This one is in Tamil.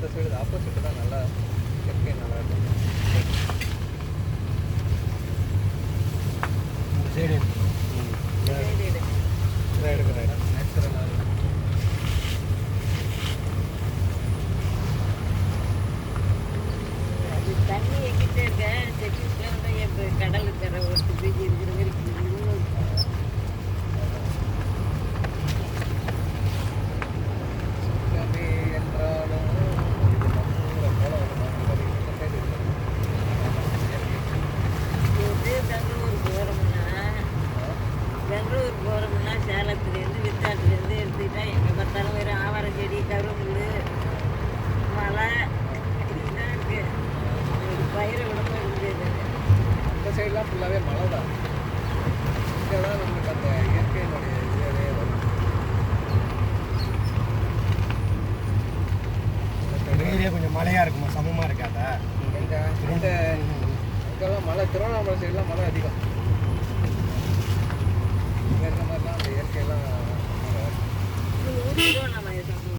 அந்த சைடு ஆப்போசிட் தான் நல்லா இயற்கை நல்லா இருக்கும். இந்த சைடு எடுக்கிற இடம் நேச்சுரலாக இருக்கும். அது தண்ணி எங்கிட்ட இருக்க செட்டிஸ்ல கடலுக்கு தர ஒரு பீச் இருக்கிற மாதிரி சுத்தமே என்றாலும் இது நம்ம ஊரை போல ஒரு மாதிரி இந்த சைடு பெங்களூர் போகிறோம்னா சேலத்துலேருந்து வித்தாத்துலேருந்து எடுத்துக்கிட்டா எங்கே பார்த்தாலும் வெறும் ஆவாரம் செடி கரும்புல் மலை இதுதான் இருக்குது. ஒரு பயிரை விடமா இருக்குது. அந்த சைடெலாம் ஃபுல்லாகவே மழை தான். இங்கே தான் நமக்கு அந்த இயற்கையினுடைய இதுவே வரும். இந்த ஏரியா கொஞ்சம் மழையாக இருக்குமா, சமமாக இருக்காதா? இந்த அங்கெல்லாம் மழை, திருவண்ணாமலை சைடெலாம் மழை அதிகம்.